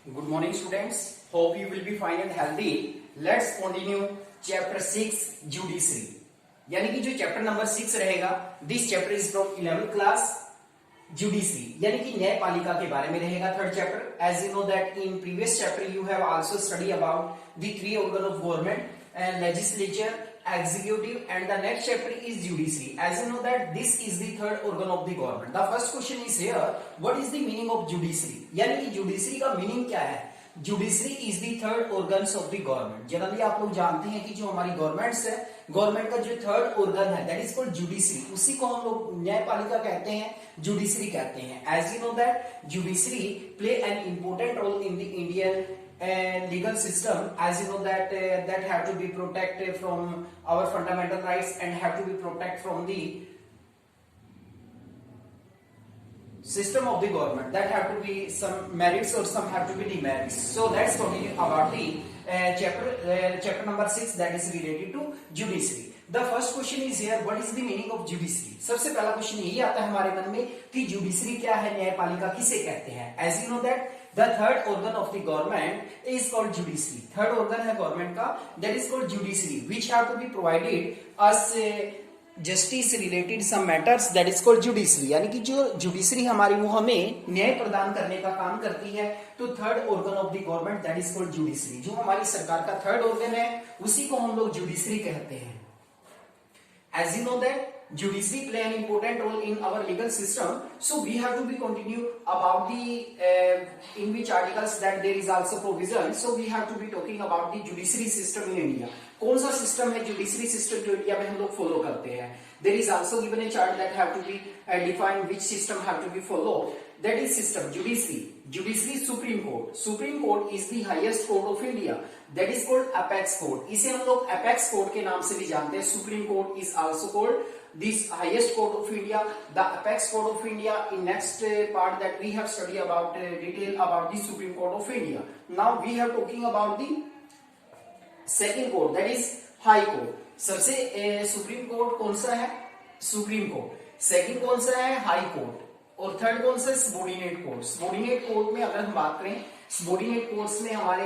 Good morning, students. Hope you will be fine and healthy. Let's continue chapter 6 judiciary. यानी कि जो chapter number 6 रहेगा, this chapter is from 11th class judiciary, यानी कि न्यायपालिका के बारे में रहेगा third chapter. As you know that in previous chapter you have also study about the three organ of government, legislature, executive, and the next chapter is judiciary. As you know that this is the third organ of the government. The first question is here, what is the meaning of judiciary? यानी कि judiciary का meaning क्या है? Judiciary is the third organs of the government. Generally आप लोग जानते हैं कि जो हमारी गवर्नमेंट्स है, गवर्नमेंट का जो थर्ड ऑर्गन है दैट इज कॉल्ड जुडिशरी, उसी को हम लोग न्यायपालिका कहते हैं, जुडिशरी कहते हैं. As you know that judiciary play an important role in the Indian legal system, as you know that that have to be protected from our fundamental rights and have to be protected from the system of the government, that have to be some merits or some have to be demerits. So let's continue about the chapter number 6 that is related to judiciary. The first question is here, what is the meaning of judiciary? सबसे पहला question यही आता है हमारे मन में कि judiciary क्या है, न्यायपालिका किसे कहते हैं. As you know that the third organ of the government is called judiciary. Third organ है गवर्नमेंट का, that is called judiciary, which have to be provided us justice related some matters, that is called judiciary. यानी कि जो judiciary हमारी वो हमें न्याय प्रदान करने का काम करती है, तो third organ of the government that is called judiciary. जो हमारी सरकार का थर्ड ऑर्गन है उसी को हम लोग जुडिशरी कहते हैं. As you know that judiciary play an important role in our legal system, so we have to be continue about the in which articles that there is also provision. So we have to be talking about the judiciary system in India. कौन सा system है judiciary system जो India में हम लोग follow करते हैं. There is also given a chart that have to be defined which system have to be followed. That is system judiciary. Judiciary Supreme Court. Supreme Court is the highest court of India. That is called apex court. इसे हम लोग apex court के नाम से भी जानते हैं. Supreme Court is also called this highest court of India, the apex court of India. In next part that we have studied about detail about the Supreme Court of India. Now we have talking about the second court, that is high court. सबसे supreme court कौन सा है? Supreme court. Second कौन सा है? High court. और third कौन सा? Subordinate court. सबोर्डिनेट कोर्ट में अगर हम बात करें, सबोर्डिनेट कोर्ट्स में हमारे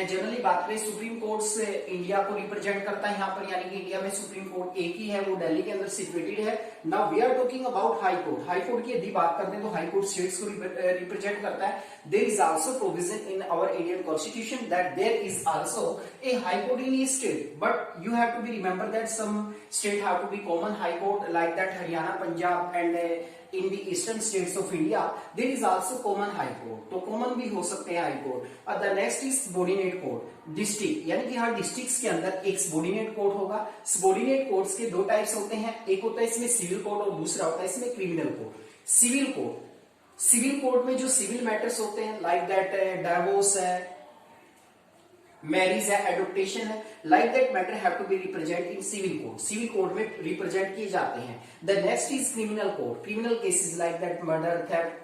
जनरली बात करें, सुप्रीम कोर्ट इंडिया को रिप्रेजेंट करता है यहाँ पर, यानी कि इंडिया में सुप्रीम कोर्ट एक ही है, वो दिल्ली के अंदर सिचुएटेड है. Now we are talking about high court. High court की यदि बात करते हैं तो हाई कोर्ट स्टेट्स को रिप्रेजेंट करता है. There is also provision in our Indian constitution that there is also a high court in each state, but you have to be remember that some state have to be common high court like that Haryana, Punjab and in the eastern states of India there is also common high court. तो common भी हो सकते हैं high court. और the next is subordinate court. District, यानी कि हर districts के अंदर एक subordinate court होगा. subordinate courts के दो टाइप्स होते हैं, एक होता है इसमें सिविल कोर्ट और दूसरा होता है इसमें criminal court. Civil court, civil court में जो सिविल मैटर्स होते हैं लाइक दैट डाइवोर्स है, मैरिज है, एडॉप्टेशन है, like that matter have to be represent in civil court. Civil court में रिप्रेजेंट किए जाते हैं. The next is criminal court. Criminal cases like that murder, theft,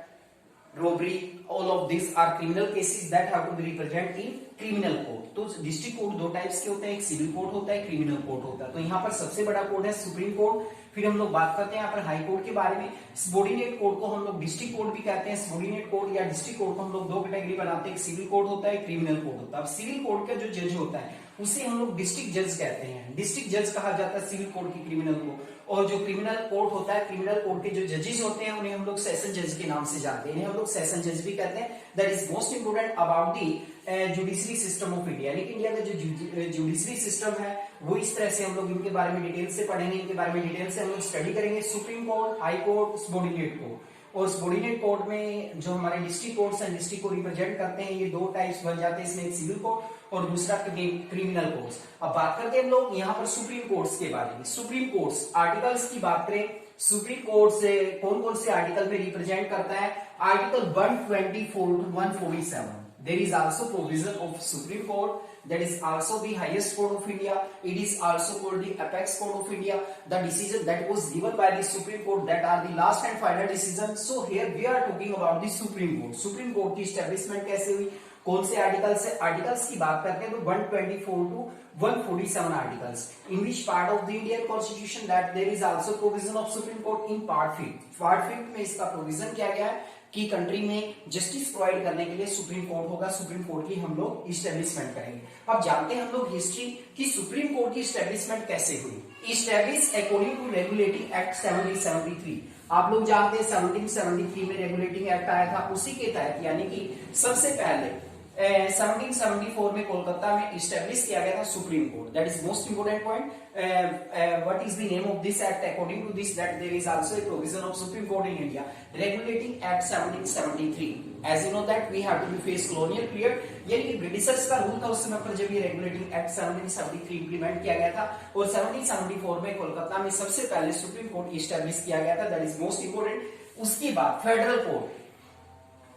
robbery, all of these are criminal cases that have to be represented in criminal court. तो district court दो types के होते हैं, एक सिविल कोर्ट होता है, criminal court होता है. तो यहाँ पर सबसे बड़ा कोर्ट है सुप्रीम कोर्ट. फिर हम लोग बात करते हैं यहाँ पर हाई कोर्ट के बारे में. सबोर्डिनेट कोर्ट को हम लोग डिस्ट्रिक्ट कोर्ट भी कहते हैं. सबोर्डिनेट कोर्ट या डिस्ट्रिक्ट कोर्ट को हम लोग दो कैटेगरी बनाते हैं, एक सिविल कोर्ट होता है, क्रिमिनल कोर्ट होता है. अब सिविल कोर्ट का जो जज होता है उसे हम लोग डिस्ट्रिक्ट जज कहते हैं. डिस्ट्रिक्ट जज कहा जाता है सिविल कोर्ट की क्रिमिनल को. और जो क्रिमिनल कोर्ट होता है, क्रिमिनल कोर्ट के जो जजेस होते हैं उन्हें हम लोग सेशन जज के नाम से जानते हैं. इन्हें हम लोग सेशन जज भी कहते हैं. That is most important about the judiciary system of India. यानी कि इंडिया का जो जुडिशरी सिस्टम है वो इस तरह से हम लोग इनके बारे में डिटेल से पढ़ेंगे, इनके बारे में डिटेल से हम लोग स्टडी करेंगे. Supreme court, high court, subordinate court. और सबोर्डिनेट कोर्ट में जो हमारे डिस्ट्रिक्ट कोर्ट्स हैं, डिस्ट्रिक्ट को रिप्रेजेंट करते हैं, ये दो टाइप्स बन जाते हैं. इसमें एक सिविल कोर्ट और दूसरा क्रिमिनल कोर्ट्स. अब बात करते हैं हम लोग यहाँ पर सुप्रीम कोर्ट्स के बारे में. सुप्रीम कोर्ट्स आर्टिकल्स की बात करें, सुप्रीम कोर्ट से कौन कौन से आर्टिकल में रिप्रेजेंट करता है? Article 124 to 147. There is also provision of Supreme Court, that is also the highest court of India. It is also called the apex court of India. The decision that was given by the Supreme Court that are the last and final decision. So here we are talking about the Supreme Court. Supreme Court की establishment कैसे हुई, कौन से articles है? Articles की बात करते हैं तो 124 to 147 articles. In which part of the Indian Constitution that there is also provision of Supreme Court in part 5. Part 5 में इसका प्रोविजन किया गया है कि कंट्री में जस्टिस प्रोवाइड करने के लिए सुप्रीम कोर्ट होगा, सुप्रीम कोर्ट की हम लोग इस्टेब्लिशमेंट करेंगे। अब जानते हैं हम लोग हिस्ट्री कि सुप्रीम कोर्ट की इस्टेब्लिशमेंट कैसे हुई। Establish according to regulating act 1773, आप लोग जानते हैं 1773 में रेगुलेटिंग एक्ट आया था, उसी के तहत यानी कि सबसे पहले 1774 में कोलकाता में इस्टेब्लिश किया गया था supreme court. That is most important point. What is the name of this act? According to this that there is also a provision of Supreme Court in India regulating Act 1773. As you know that we have to be face colonial period, यानी कि Britishers का rule था उस समय पर जब ये regulating act 1773 implement किया गया था, और 1774 में कोलकाता में सबसे पहले सुप्रीम कोर्ट इस्टेब्लिश किया गया था। That is most important. उसके बाद federal court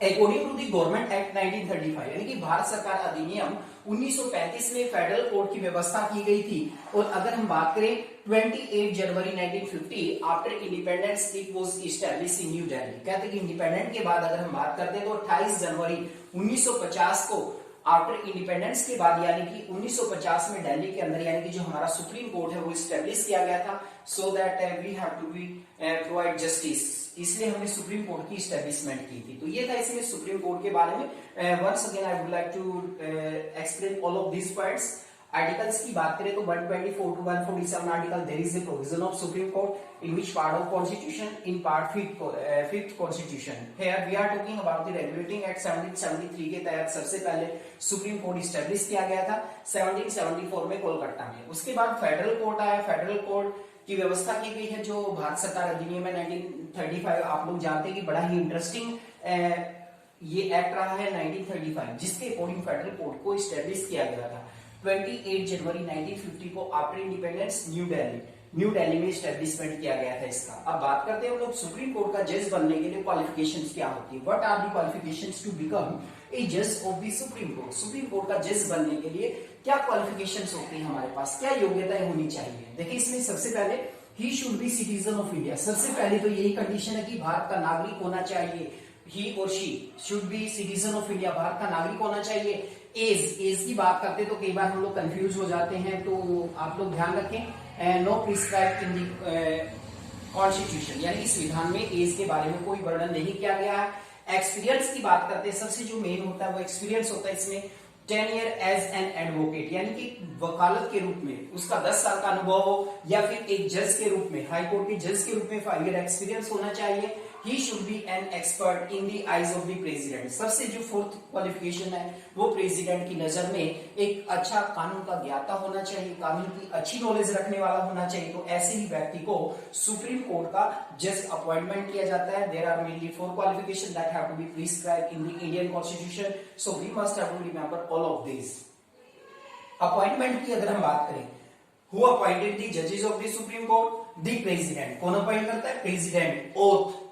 according to the government act 1935, यानी कि भारत सरकार अधिनियम 1935 में फेडरल कोर्ट की व्यवस्था की गई थी। और अगर हम बात करें 28 जनवरी 1950 after independence it was established in new Delhi. कहते हैं कि इंडिपेंडेंट के बाद अगर हम बात करते हैं तो 28 जनवरी 1950 को आफ्टर इंडिपेंडेंस के बाद यानी कि 1950 में दिल्ली के अंदर यानी कि जो हमारा सुप्रीम कोर्ट है वो एस्टैब्लिश किया गया था, so that we have to be provide justice. इसलिए हमने सुप्रीम कोर्ट की एस्टैब्लिशमेंट की थी। तो ये था इसमें सुप्रीम कोर्ट के बारे में। Once again I would like to explain all of this points. Articles की बात करें तो 124 to 147 article there is a provision of Supreme Court in which part of Constitution in part 5th Constitution. Here we are talking about the Regulating Act 1773 के तहत सबसे पहले supreme court establish किया गया था 1774 में कोलकाता में। उसके बाद फेडरल कोर्ट आया। फेडरल कोर्ट की व्यवस्था की गई है जो भारत सरकार अधिनियम में 1935। आप लोग जानते हैं कि बड़ा ही इंटरेस्टिंग ये एक्ट रहा है 1935, जिसके अकॉर्डिंग फेडरल कोर्ट को इस्टेब्लिश किया गया था 28 जनवरी 1950 को आफ्टर इंडिपेंडेंस न्यू दिल्ली में इस्टेब्लिशमेंट किया गया था इसका। अब बात करते हैं हम लोग सुप्रीम कोर्ट का जज बनने के लिए क्वालिफिकेशंस क्या होती है। What are the qualifications to become a जज of the supreme court? Supreme court का जज बनने के लिए क्या क्वालिफिकेशंस होती है हमारे पास, क्या योग्यताएं होनी चाहिए? देखिए इसमें सबसे पहले he should be citizen of India. सबसे पहले तो यही कंडीशन है कि भारत का नागरिक होना चाहिए। ही और she should be citizen of India, Bharat का नागरिक होना चाहिए। एज की बात करते तो कई बार हम लोग कंफ्यूज हो जाते हैं, तो आप लोग ध्यान रखें no prescribed in the constitution, यानी कि संविधान में एज के बारे में कोई वर्णन नहीं किया गया है। एक्सपीरियंस की बात करते हैं, सबसे जो मेन होता है वो एक्सपीरियंस होता है इसमें 10 ईयर एज एन एडवोकेट, यानी कि वकालत के रूप में उसका 10 साल का अनुभव हो, या फिर एक जज के रूप में हाई कोर्ट के जज के रूप में 5 ईयर एक्सपीरियंस होना चाहिए। He should be an expert in the eyes of the president। सबसे जो फोर्थ क्वालिफिकेशन है वो प्रेसिडेंट की नजर में एक अच्छा कानून का ज्ञाता होना चाहिए, कानून की अच्छी नॉलेज रखने वाला होना चाहिए। तो ऐसे ही व्यक्ति को सुप्रीम कोर्ट का जज अपॉइंटमेंट किया जाता है। There are mainly 4 qualification that have to be prescribed in the Indian constitution, so we must have to remember all of this. Appointment की अगर हम बात करें, हु अपॉइंटेड द जजेस of the supreme court? The president. कौन appoint करता है? President. Oath,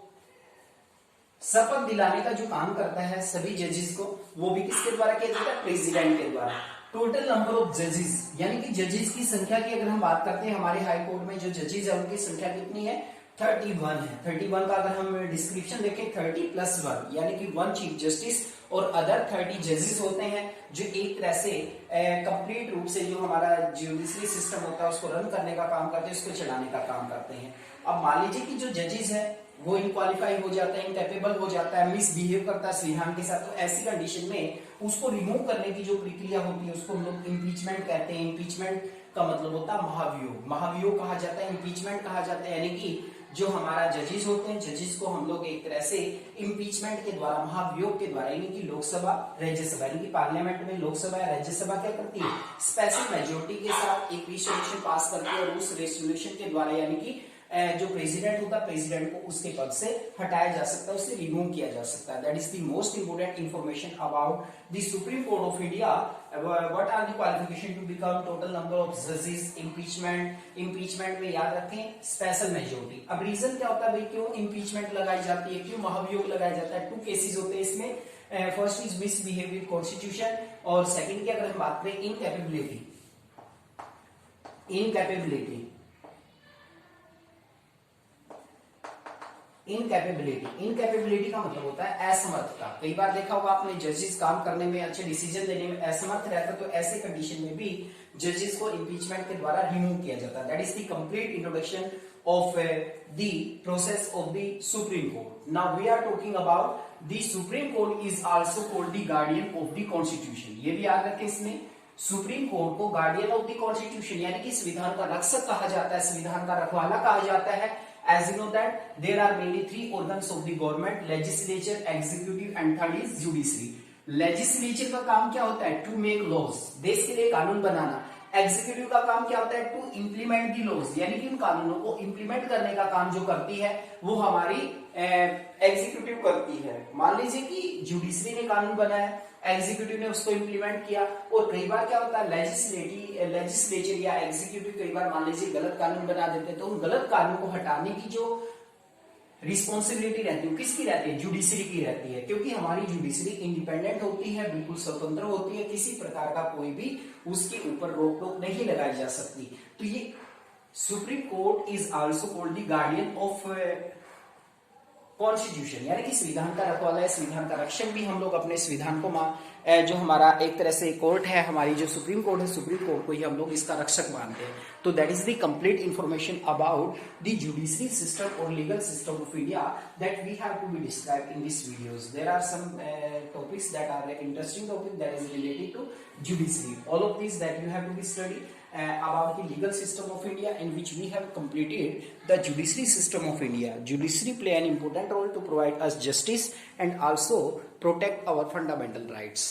शपथ दिलाने का जो काम करता है सभी जजेस को, वो भी किसके द्वारा किया जाता है? प्रेसिडेंट के द्वारा। टोटल नंबर ऑफ जजेस, यानी कि जजेस की संख्या की अगर हम बात करते हैं, हमारे हाई कोर्ट में जो जजेस है उनकी संख्या कितनी है? 31 है। 31 का अगर हम डिस्क्रिप्शन देखें 30+1, यानी कि 1 चीफ जस्टिस और अदर 30 जजेस होते हैं जो एक तरह से कंप्लीट रूप से जो हमारा जुडिशरी सिस्टम होता है उसको रन करने का काम करते हैं, उसको चलाने का काम करते हैं। अब मान लीजिए कि जो जजेस है वो इनक्वालिफाई हो जाता है, इनकेपेबल हो जाता है, मिसबिहेव करता है संविधान के साथ, तो ऐसी कंडीशन में उसको रिमूव करने की जो प्रक्रिया होती है उसको हम लोग इम्पीचमेंट कहते हैं। इम्पीचमेंट का मतलब होता है महाभियोग, महाभियोग कहा जाता है, इम्पीचमेंट कहा जाता है। यानी कि जो हमारा जजेस होते हैं, जजेस को हम लोग एक तरह से इम्पीचमेंट के द्वारा, महाभियोग के द्वारा, यानी कि लोकसभा राज्यसभा, यानी कि पार्लियामेंट में लोकसभा या राज्यसभा क्या करती है? स्पेशल मेजोरिटी के साथ एक रेजोल्यूशन पास करती है और उस रेजोल्यूशन के द्वारा यानी कि जो प्रेसिडेंट होता है, प्रेसिडेंट को उसके पद से हटाया जा सकता है, उससे रिमूव किया जा सकता है। That is the most important information about the supreme court of India. What are the qualification to become? Total number of जजेस, इम्पीचमेंट में याद रखें स्पेशल मेजोरिटी। अब रीजन क्या होता है भाई, क्यों इम्पीचमेंट लगाई जाती है, क्यों महाभियोग लगाया जाता है? 2 केसेस होते हैं इसमें। First is misbehave with constitution, और सेकंड की अगर हम बात करें इनकैपेबिलिटी का मतलब होता है असमर्थता। कई बार देखा होगा आपने जजेस काम करने में, अच्छे डिसीजन देने में असमर्थ रहता है, तो ऐसे कंडीशन में भी जजेस को इम्पीचमेंट के द्वारा रिमूव किया जाता है। That is the complete introduction of the process of the Supreme Court. Now we are talking about the supreme court is also called the guardian of the constitution. ये भी याद रखें इसमें, सुप्रीम कोर्ट को guardian of the constitution यानी कि संविधान का रक्षक कहा जाता है, संविधान का रखवाला कहा जाता है। As you know that there are mainly three organs of the government: legislature, executive and third is judiciary. Legislature का काम क्या होता है? To make laws, देश के लिए कानून बनाना। एग्जीक्यूटिव का काम क्या होता है? टू इंप्लीमेंट दी लॉज, यानी कि उन कानूनों को इंप्लीमेंट करने का काम जो करती है वो हमारी एग्जीक्यूटिव करती है। मान लीजिए कि जुडिशरी ने कानून बनाया, एग्जीक्यूटिव ने उसको इंप्लीमेंट किया, और कई बार क्या होता है लेजिस्लेचर या एग्जीक्यूटिव कई बार मान लीजिए गलत कानून बना देते हैं, तो उन गलत कानून को हटाने की जो रिस्पॉन्सिबिलिटी रहती है किसकी रहती है? जुडिशरी की रहती है, क्योंकि हमारी जुडिशरी इंडिपेंडेंट होती है, बिल्कुल स्वतंत्र होती है, किसी प्रकार का कोई भी उसके ऊपर रोक टोक नहीं लगाई जा सकती। तो ये supreme court is also called the guardian of constitution, यानी कि संविधान का रखवाला है, संविधान का रक्षक भी हम लोग अपने संविधान को जो हमारा एक तरह से कोर्ट है, हमारी जो सुप्रीम कोर्ट है, सुप्रीम कोर्ट को ही हम लोग इसका रक्षक मानते हैं। तो that is the complete information about the judiciary system और legal system of India that we have to be describe in this videos. There are some topics that are interesting topic that is related to judiciary. All of these that you have to be study about the legal system of India, in which we have completed the judiciary system of India. Judiciary play an important role to provide us justice and also protect our fundamental rights.